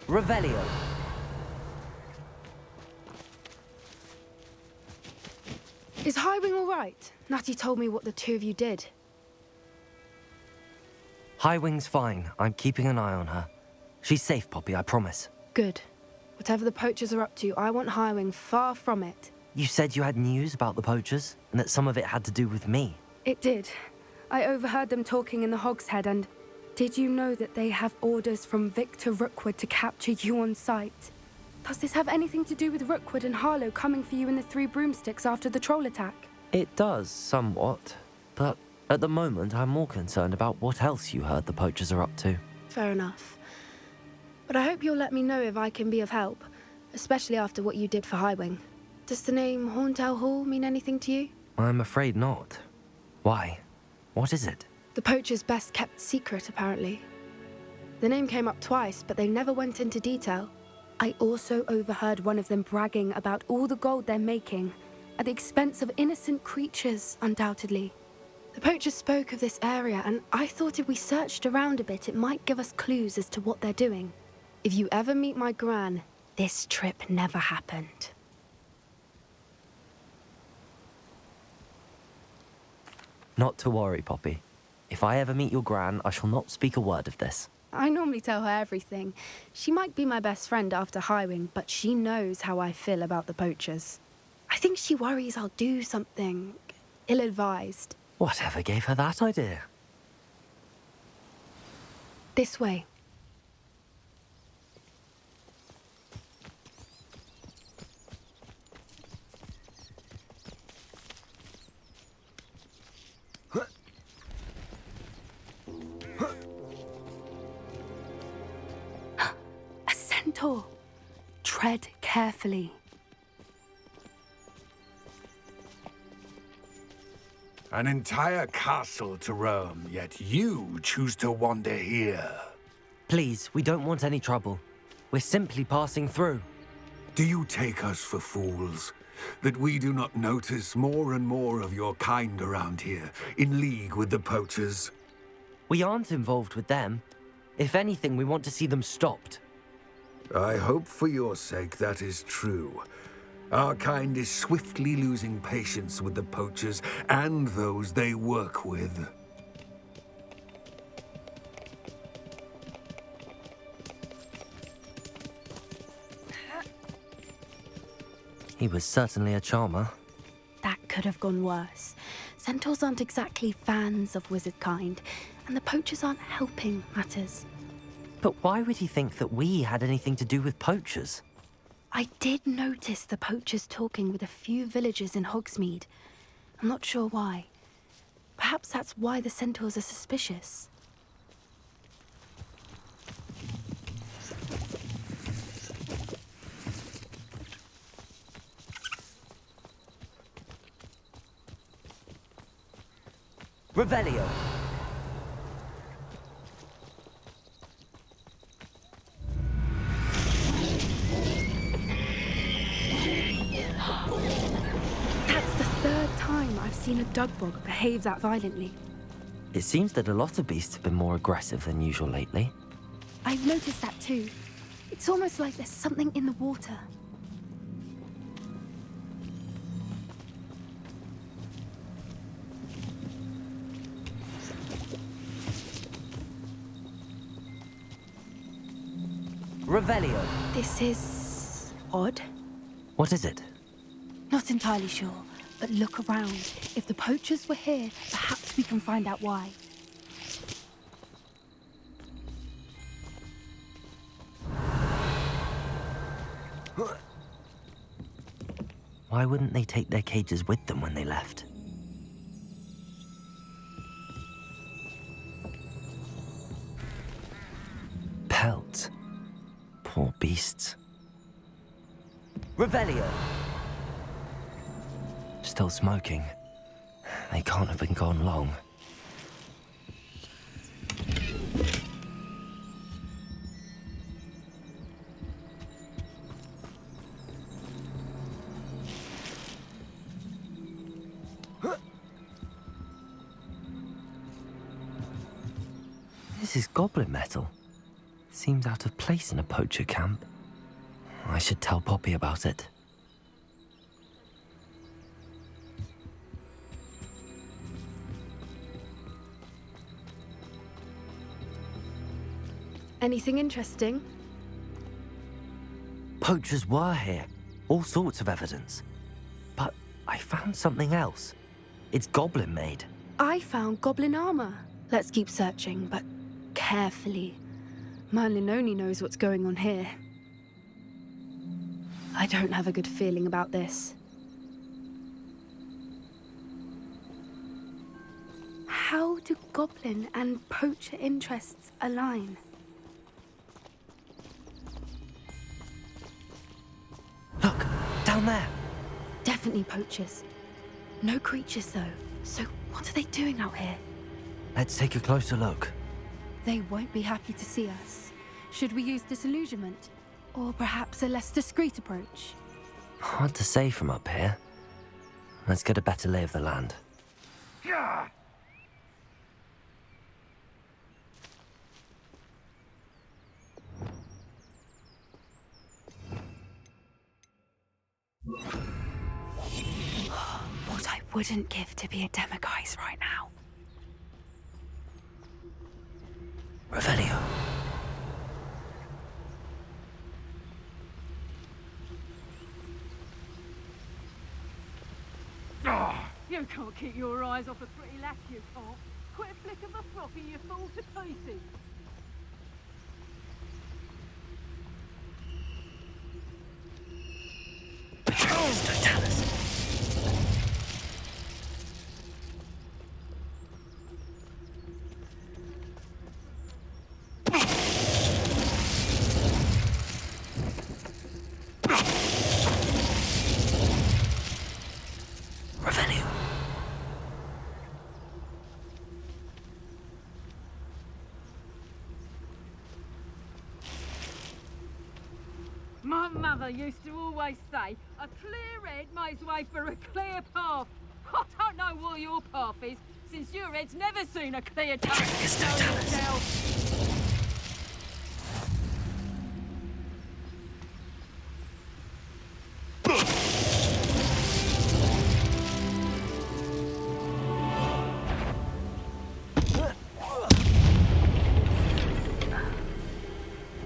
Revelio. Is Highwing all right? Natty told me what the two of you did. Highwing's fine. I'm keeping an eye on her. She's safe, Poppy, I promise. Good. Whatever the poachers are up to, I want Highwing far from it. You said you had news about the poachers, and that some of it had to do with me. It did. I overheard them talking in the Hogshead, and did you know that they have orders from Victor Rookwood to capture you on sight? Does this have anything to do with Rookwood and Harlow coming for you in the Three Broomsticks after the troll attack? It does, somewhat. But at the moment, I'm more concerned about what else you heard the poachers are up to. Fair enough. But I hope you'll let me know if I can be of help, especially after what you did for Highwing. Does the name Horntail Hall mean anything to you? I'm afraid not. Why? What is it? The poachers' best kept secret, apparently. The name came up twice, but they never went into detail. I also overheard one of them bragging about all the gold they're making, at the expense of innocent creatures, undoubtedly. The poachers spoke of this area, and I thought if we searched around a bit, it might give us clues as to what they're doing. If you ever meet my gran, this trip never happened. Not to worry, Poppy. If I ever meet your gran, I shall not speak a word of this. I normally tell her everything. She might be my best friend after Highwing, but she knows how I feel about the poachers. I think she worries I'll do something ill-advised. Whatever gave her that idea? This way. A centaur. Tread carefully. An entire castle to roam, yet you choose to wander here. Please, we don't want any trouble. We're simply passing through. Do you take us for fools? That we do not notice more and more of your kind around here, in league with the poachers? We aren't involved with them. If anything, we want to see them stopped. I hope for your sake that is true. Our kind is swiftly losing patience with the poachers and those they work with. He was certainly a charmer. That could have gone worse. Centaurs aren't exactly fans of wizard kind, and the poachers aren't helping matters. But why would he think that we had anything to do with poachers? I did notice the poachers talking with a few villagers in Hogsmeade. I'm not sure why. Perhaps that's why the centaurs are suspicious. Revelio. That's the third time I've seen a dugbog behave that violently. It seems that a lot of beasts have been more aggressive than usual lately. I've noticed that too. It's almost like there's something in the water. Revelio. This is odd. What is it? Not entirely sure, but look around. If the poachers were here, perhaps we can find out why. Why wouldn't they take their cages with them when they left? Pelts. Poor beasts. Revelio. Still smoking. They can't have been gone long. This is goblin metal. Seems out of place in a poacher camp. I should tell Poppy about it. Anything interesting? Poachers were here. All sorts of evidence. But I found something else. It's goblin made. I found goblin armor. Let's keep searching, but carefully. Merlin only knows what's going on here. I don't have a good feeling about this. How do goblin and poacher interests align? Look, down there. Definitely poachers. No creatures, though. So what are they doing out here? Let's take a closer look. They won't be happy to see us. Should we use disillusionment? Or perhaps a less discreet approach? Hard to say from up here. Let's get a better lay of the land. What I wouldn't give to be a demiguise right now. Revelio. You can't keep your eyes off a pretty lass, you can't. Quit a flick of a frock and you fall to pieces. My mother used to always say, a clear head makes way for a clear path. I don't know what your path is, since your head's never seen a clear path.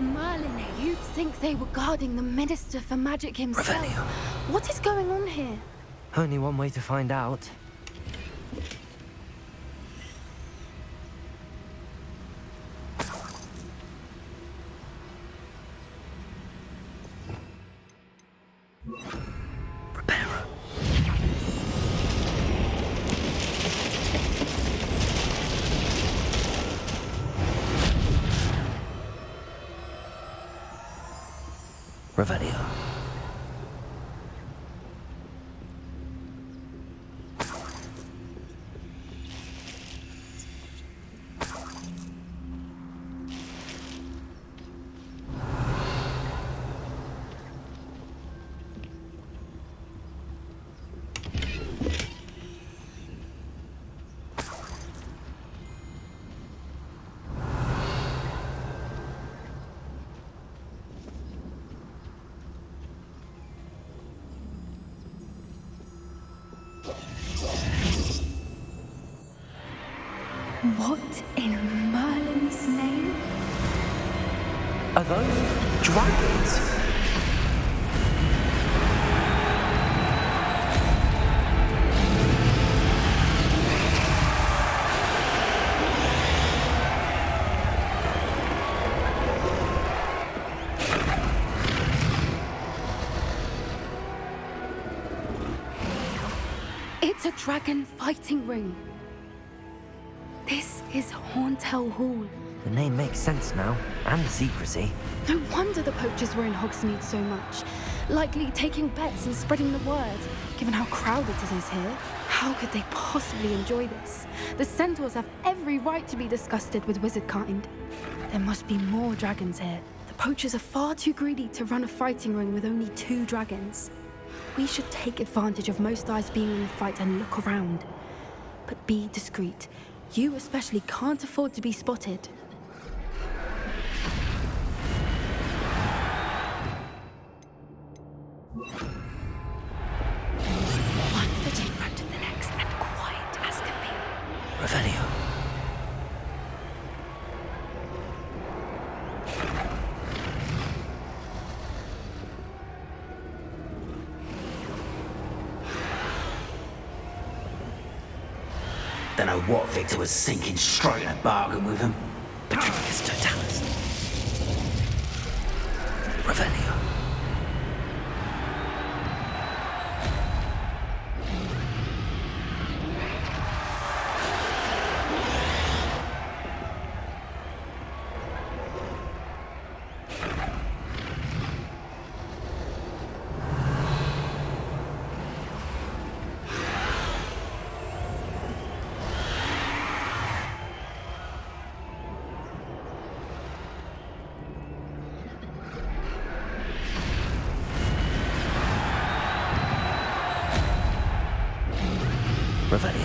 Merlin, you'd think they were guarding the Minister for Magic himself. Revelio. What is going on here? Only one way to find out. Prepare. Revelio. What in Merlin's name? Are those dragons? It's a dragon fighting ring. This is Horntail Hall. The name makes sense now, and the secrecy. No wonder the poachers were in Hogsmeade so much. Likely taking bets and spreading the word, given how crowded it is here. How could they possibly enjoy this? The centaurs have every right to be disgusted with wizard kind. There must be more dragons here. The poachers are far too greedy to run a fighting ring with only 2 dragons. We should take advantage of most eyes being in the fight and look around. But be discreet. You especially can't afford to be spotted. know what Victor was thinking, striking a bargain with him. Patricius Totalis. Revelio. Revelio.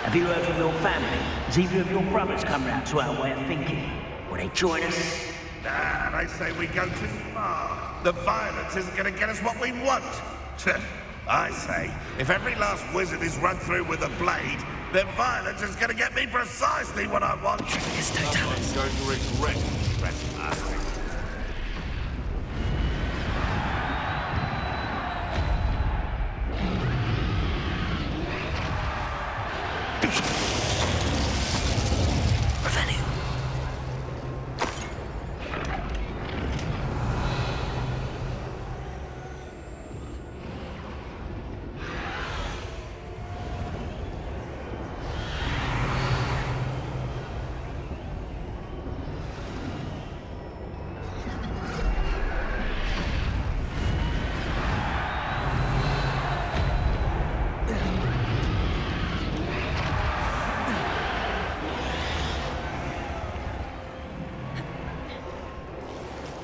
Have you heard from your family? Has either of your brothers come round to our way of thinking? Will they join us? Nah, I say we go too far. The violence isn't going to get us what we want. I say, if every last wizard is run through with a blade, then violence is going to get me precisely what I want. Patricius Totalis. Someone's going to regret trespassing. Revelio.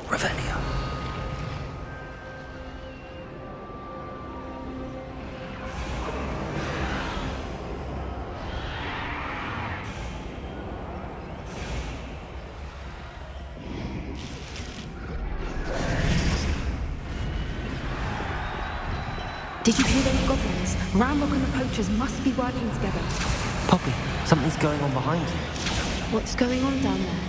Revelio. Did you hear those goblins? Ramrock and the poachers must be working together. Poppy, something's going on behind you. What's going on down there?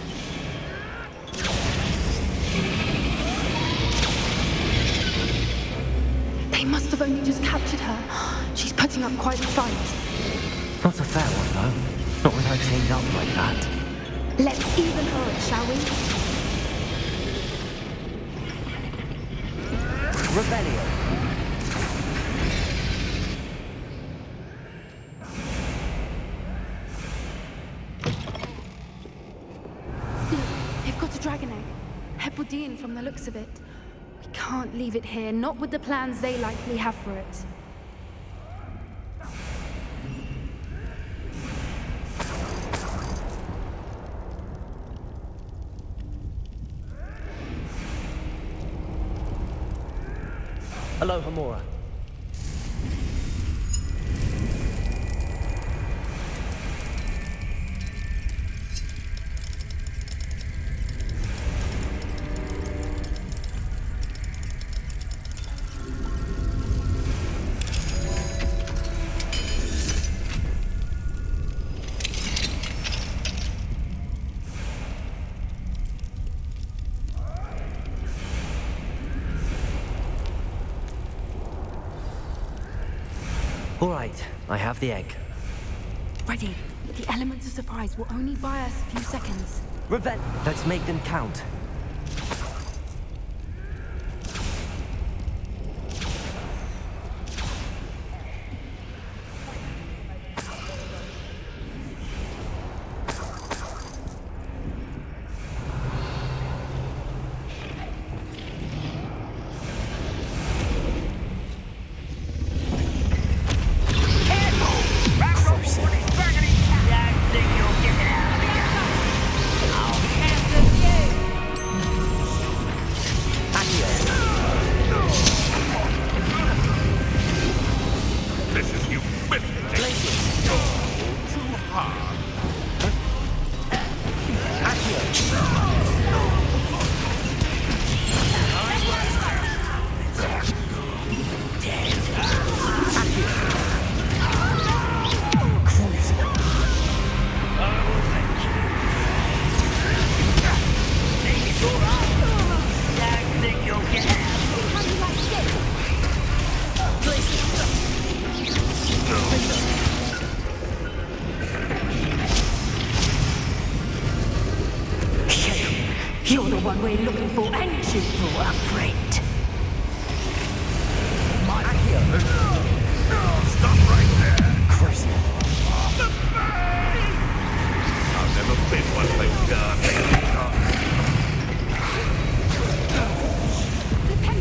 They must have only just captured her. She's putting up quite a fight. Not a fair one, though. Not with her chained up like that. Let's even her it, shall we? Revelio. They've got a dragon egg. Hebridean from the looks of it. We can't leave it here, not with the plans they likely have for it. Hello, Hamura. All right, I have the egg. Ready. The elements of surprise will only buy us a few seconds. Let's make them count. You're the one we're looking for, and you brought a friend. Stop right there! Cruising. The bay! I've never been one for gardening.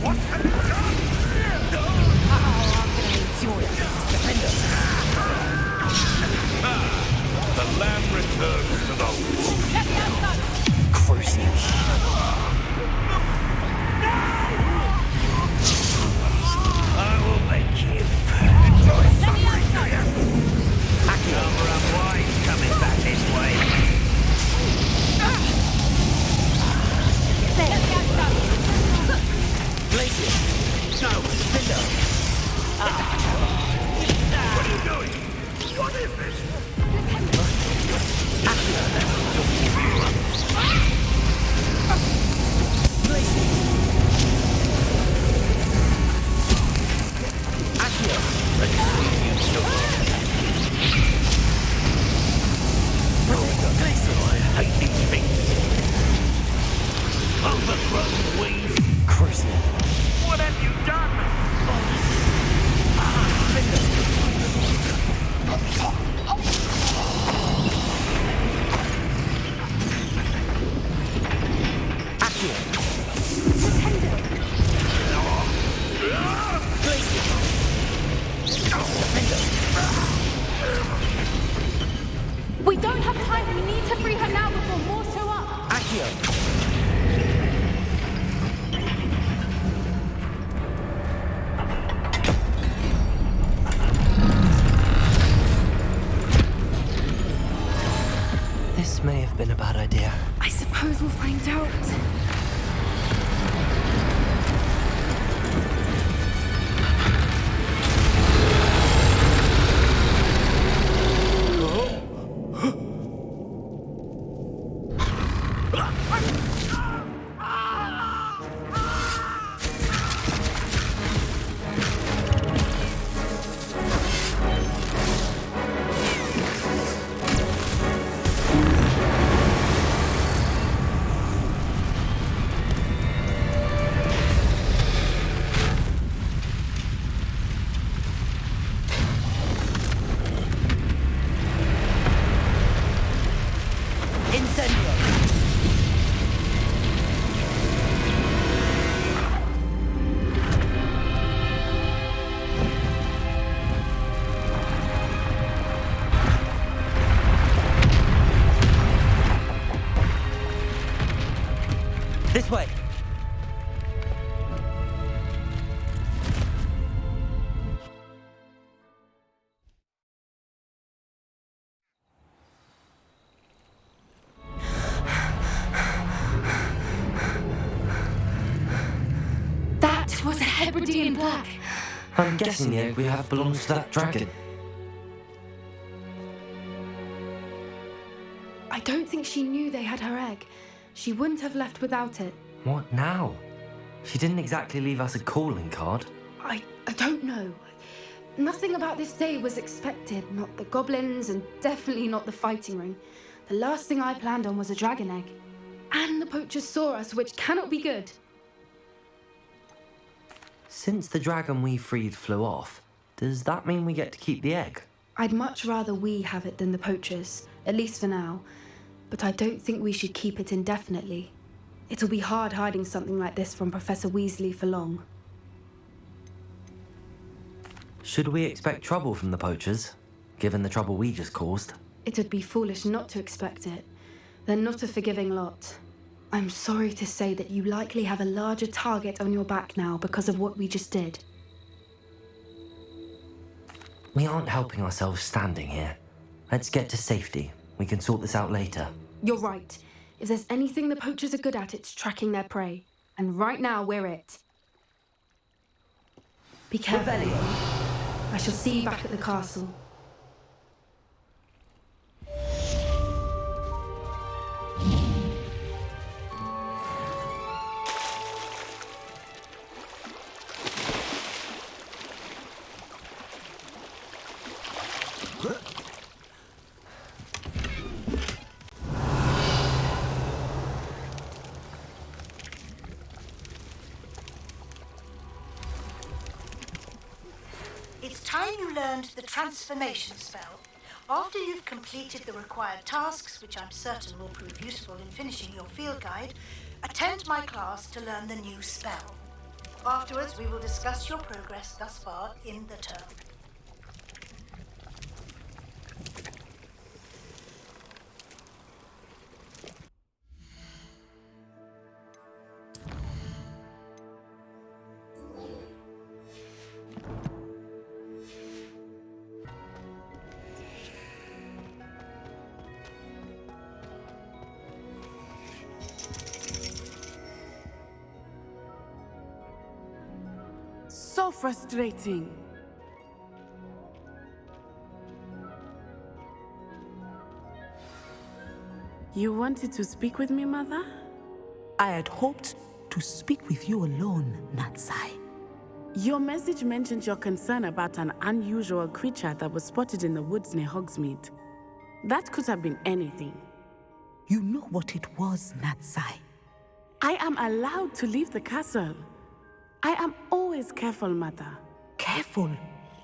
What have you done? The lamb returns to the wolf. Cruising. I will make you. Number of wine coming back this way. Places. No, window. What are you doing? What is this? I hate these things. Overgrown weed. Cruising. What have you done? We don't have time. We need to free her now before more show up. This may have been a bad idea. I suppose we'll find out. This way. That was a Hebridean plaque. I'm guessing the egg we have belongs to that dragon. I don't think she knew they had her egg. She wouldn't have left without it. What now? She didn't exactly leave us a calling card. I don't know. Nothing about this day was expected. Not the goblins, and definitely not the fighting ring. The last thing I planned on was a dragon egg. And the poachers saw us, which cannot be good. Since the dragon we freed flew off, does that mean we get to keep the egg? I'd much rather we have it than the poachers, at least for now. But I don't think we should keep it indefinitely. It'll be hard hiding something like this from Professor Weasley for long. Should we expect trouble from the poachers, given the trouble we just caused? It would be foolish not to expect it. They're not a forgiving lot. I'm sorry to say that you likely have a larger target on your back now because of what we just did. We aren't helping ourselves standing here. Let's get to safety. We can sort this out later. You're right. If there's anything the poachers are good at, it's tracking their prey. And right now, we're it. Be careful. I shall see you back at the castle. time you learned the transformation spell, after you've completed the required tasks, which I'm certain will prove useful in finishing your field guide, attend my class to learn the new spell. Afterwards, we will discuss your progress thus far in the term. So frustrating. You wanted to speak with me, Mother? I had hoped to speak with you alone, Natsai. Your message mentioned your concern about an unusual creature that was spotted in the woods near Hogsmeade. That could have been anything. You know what it was, Natsai. I am allowed to leave the castle. I am always careful, Mother. Careful?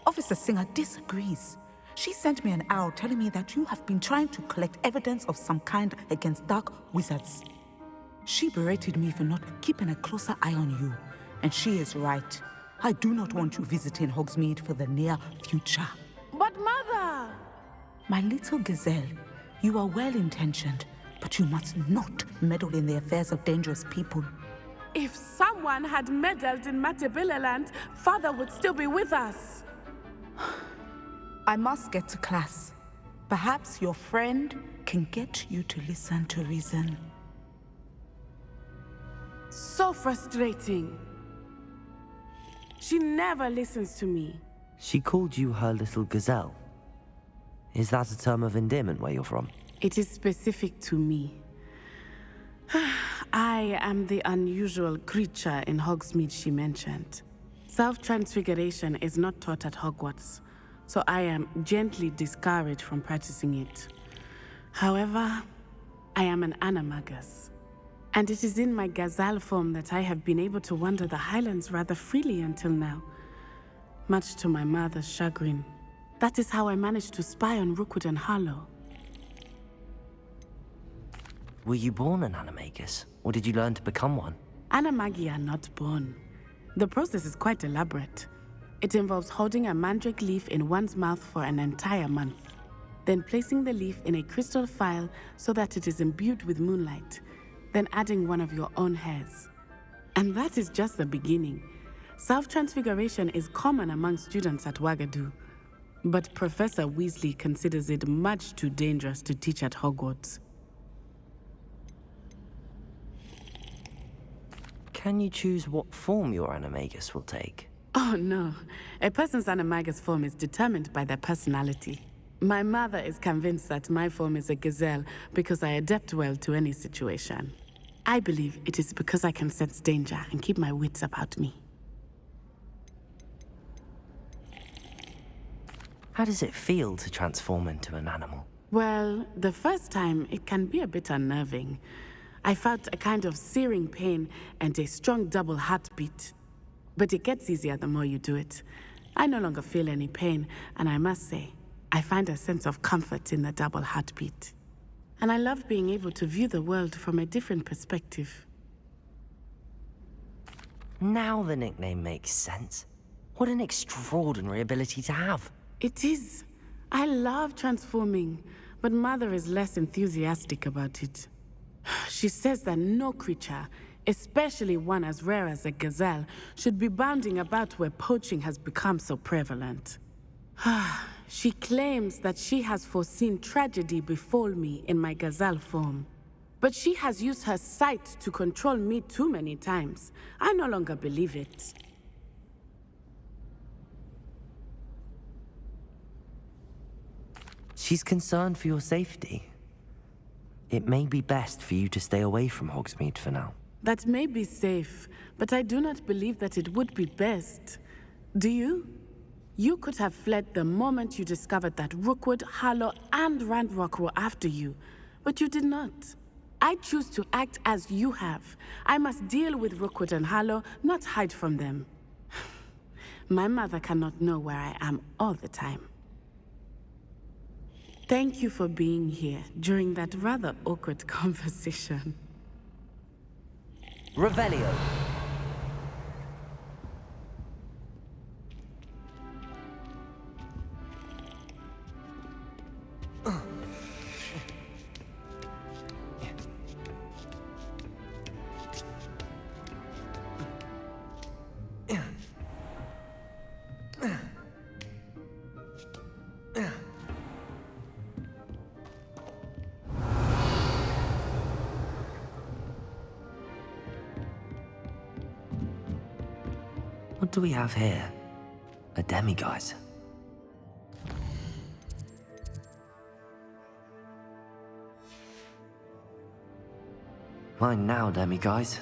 Officer Singer disagrees. She sent me an owl telling me that you have been trying to collect evidence of some kind against dark wizards. She berated me for not keeping a closer eye on you, and she is right. I do not want you visiting Hogsmeade for the near future. But Mother! My little gazelle, you are well-intentioned, but you must not meddle in the affairs of dangerous people. If someone had meddled in Matabeleland, Father would still be with us. I must get to class. Perhaps your friend can get you to listen to reason. So frustrating. She never listens to me. She called you her little gazelle. Is that a term of endearment where you're from? It is specific to me. I am the unusual creature in Hogsmeade she mentioned. Self-transfiguration is not taught at Hogwarts, so I am gently discouraged from practicing it. However, I am an animagus, and it is in my gazelle form that I have been able to wander the Highlands rather freely until now, much to my mother's chagrin. That is how I managed to spy on Rookwood and Harlow. Were you born an animagus, or did you learn to become one? Animagi are not born. The process is quite elaborate. It involves holding a mandrake leaf in one's mouth for an entire month, then placing the leaf in a crystal phial so that it is imbued with moonlight, then adding one of your own hairs. And that is just the beginning. Self-transfiguration is common among students at Wagadu, but Professor Weasley considers it much too dangerous to teach at Hogwarts. Can you choose what form your animagus will take? Oh no, a person's animagus form is determined by their personality. My mother is convinced that my form is a gazelle because I adapt well to any situation. I believe it is because I can sense danger and keep my wits about me. How does it feel to transform into an animal? Well, the first time it can be a bit unnerving. I felt a kind of searing pain and a strong double heartbeat. But it gets easier the more you do it. I no longer feel any pain, and I must say, I find a sense of comfort in the double heartbeat. And I love being able to view the world from a different perspective. Now the nickname makes sense. What an extraordinary ability to have. It is. I love transforming, but Mother is less enthusiastic about it. She says that no creature, especially one as rare as a gazelle, should be bounding about where poaching has become so prevalent. She claims that she has foreseen tragedy befall me in my gazelle form. But she has used her sight to control me too many times. I no longer believe it. She's concerned for your safety. It may be best for you to stay away from Hogsmeade for now. That may be safe, but I do not believe that it would be best. Do you? You could have fled the moment you discovered that Rookwood, Harlow, and Ranrock were after you, but you did not. I choose to act as you have. I must deal with Rookwood and Harlow, not hide from them. My mother cannot know where I am all the time. Thank you for being here during that rather awkward conversation. Revelio. What do we have here? A demiguise. Fine now, demiguise.